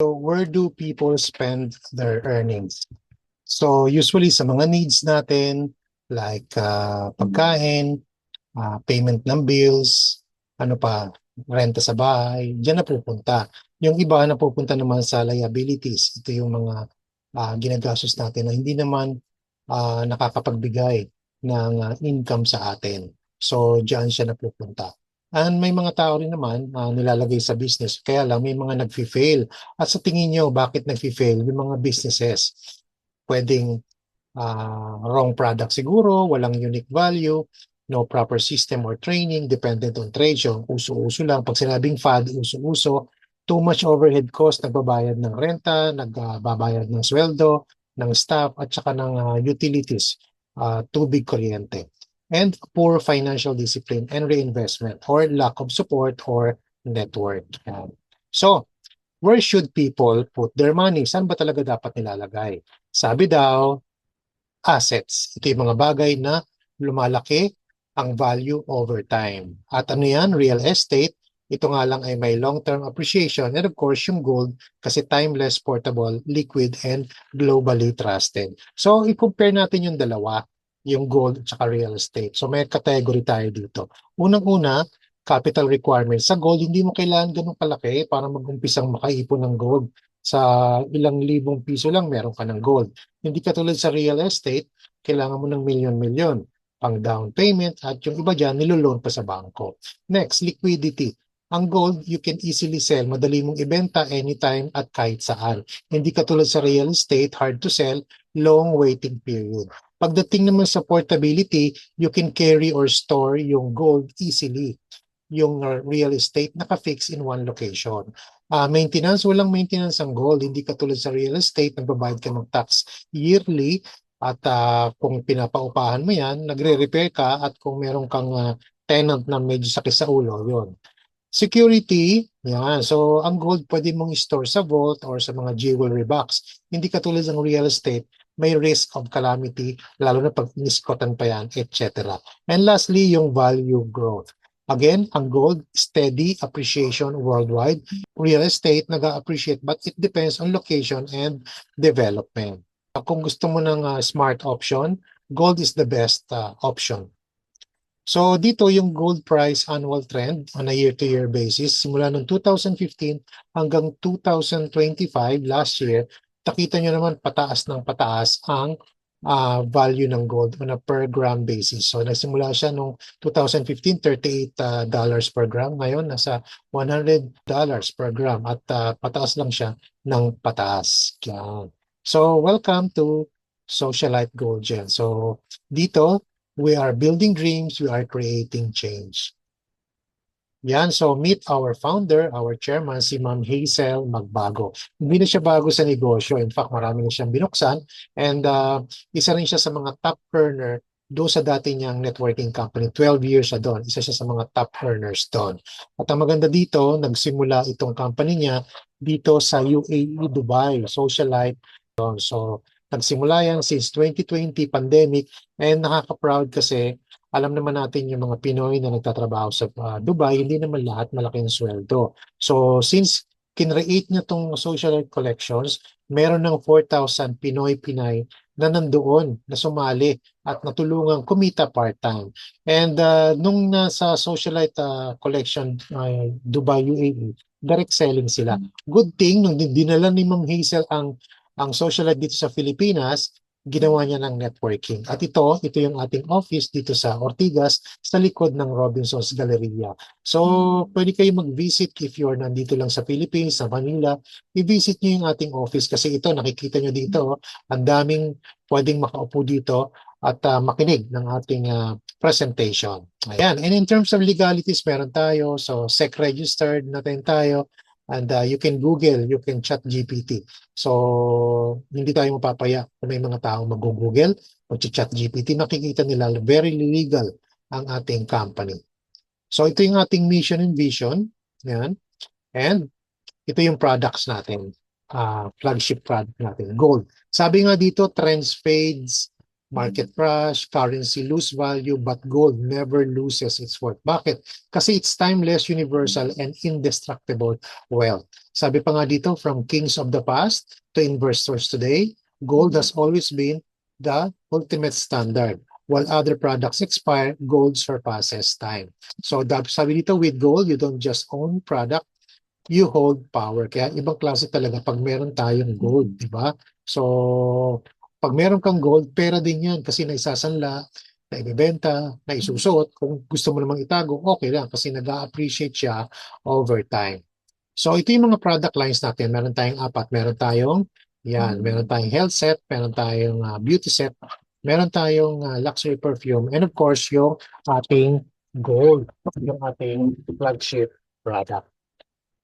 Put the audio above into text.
So where do people spend their earnings? So usually sa mga needs natin like pagkain, payment ng bills, ano pa, renta sa bahay, diyan na pupunta. Yung iba na pupunta naman sa liabilities. Ito yung mga ginagastos natin na hindi naman nakakapagbigay ng income sa atin. So diyan siya napupunta. And may mga tao rin naman nilalagay sa business. Kaya lang may mga nag-fail. At sa tingin nyo, bakit nag-fail? Yung mga businesses, pwedeng wrong product siguro, walang unique value, no proper system or training, dependent on trade show, uso-uso lang. Pag sinabing fad, uso-uso, too much overhead cost, nagbabayad ng renta, nagbabayad ng sweldo, ng staff, at saka ng utilities, tubig, kuryente. And poor financial discipline and reinvestment or lack of support or network. So, where should people put their money? Saan ba talaga dapat nilalagay? Sabi daw, assets. Ito yung mga bagay na lumalaki ang value over time. At ano yan? Real estate. Ito nga lang ay may long-term appreciation. And of course, yung gold kasi timeless, portable, liquid, and globally trusted. So, i-compare natin yung dalawa, yung gold at saka real estate. So, may category tayo dito. Unang-una, capital requirements. Sa gold, hindi mo kailangan ganun kalaki para mag-umpisang makaipon ng gold. Sa ilang libong piso lang, meron ka ng gold. Hindi katulad sa real estate, kailangan mo ng milyon-milyon pang down payment at yung iba dyan, niloloan pa sa bangko. Next, liquidity. Ang gold, you can easily sell. Madali mong ibenta anytime at kahit saan. Hindi katulad sa real estate, hard to sell, long waiting period. Pagdating naman sa portability, you can carry or store yung gold easily. Yung real estate, naka-fix in one location. Maintenance, walang maintenance ang gold. Hindi katulad sa real estate, nagbabayad ka ng tax yearly at kung pinapaupahan mo yan, nagre-repair ka at kung meron kang tenant na medyo sakit sa ulo, yon. Security, yan. So, ang gold pwede mong store sa vault or sa mga jewelry box. Hindi katulad ng real estate, may risk of calamity, lalo na pag niskotan pa yan, etc. And lastly, yung value growth. Again, ang gold, steady appreciation worldwide. Real estate, nag-appreciate but it depends on location and development. Kung gusto mo ng smart option, gold is the best option. So dito yung gold price annual trend on a year-to-year basis simula noong 2015 hanggang 2025 last year, nakita nyo naman pataas ng pataas ang value ng gold on a per gram basis. So nagsimula siya noong 2015, $38 per gram. Ngayon nasa $100 per gram at pataas lang siya ng pataas. Yan. So welcome to Socialite Gold Gen. So dito, we are building dreams, we are creating change. Yan, so meet our founder, our chairman, si Ma'am Hazel Magbago. Hindi na siya bago sa negosyo. In fact, marami na siyang binuksan. And isa rin siya sa mga top earner doon sa dati niyang networking company. 12 years siya doon. Isa siya sa mga top earners doon. At ang maganda dito, nagsimula itong company niya dito sa UAE, Dubai, Socialite. So, nagsimula yan since 2020 pandemic and nakaka-proud kasi alam naman natin yung mga Pinoy na nagtatrabaho sa Dubai, hindi naman lahat malaki ang sweldo. So since kinreate niya tong Socialite Collections, meron ng 4,000 Pinoy-Pinay na nandoon, na sumali at natulungang kumita part-time. And nung nasa Socialite Collection Dubai UAE, direct selling sila. Good thing, nung dinala ni Ma'am Hazel ang Socialite dito sa Pilipinas, ginawa niya ng networking. At ito yung ating office dito sa Ortigas, sa likod ng Robinson's Galleria. So, pwede kayo mag-visit if you're nandito lang sa Philippines, sa Manila. I-visit niyo yung ating office kasi ito, nakikita niyo dito, ang daming pwedeng makaupo dito at makinig ng ating presentation. Ayan. And in terms of legalities, meron tayo. So, SEC registered na tayo. And you can Google, you can chat GPT. So, hindi tayo mapapaya kung may mga taong mag-Google o chat GPT. Nakikita nila very legal ang ating company. So, ito yung ating mission and vision. Yan. And ito yung products natin. Flagship product natin, gold. Sabi nga dito, trends fades, market crash, currency lose value, but gold never loses its worth. Bakit? Kasi it's timeless, universal, and indestructible wealth. Sabi pa nga dito, from kings of the past to investors today, gold has always been the ultimate standard. While other products expire, gold surpasses time. So sabi dito, with gold, you don't just own product, you hold power. Kaya ibang klase talaga pag meron tayong gold, di ba? So, pag meron kang gold, pera din yan kasi naisasanla, na ibebenta, na isusuot. Kung gusto mo namang itago, okay lang kasi nag-a-appreciate siya over time. So, ito yung mga product lines natin. Meron tayong apat. Meron tayong health set, meron tayong beauty set, meron tayong luxury perfume, and of course, yung ating gold, yung ating flagship product.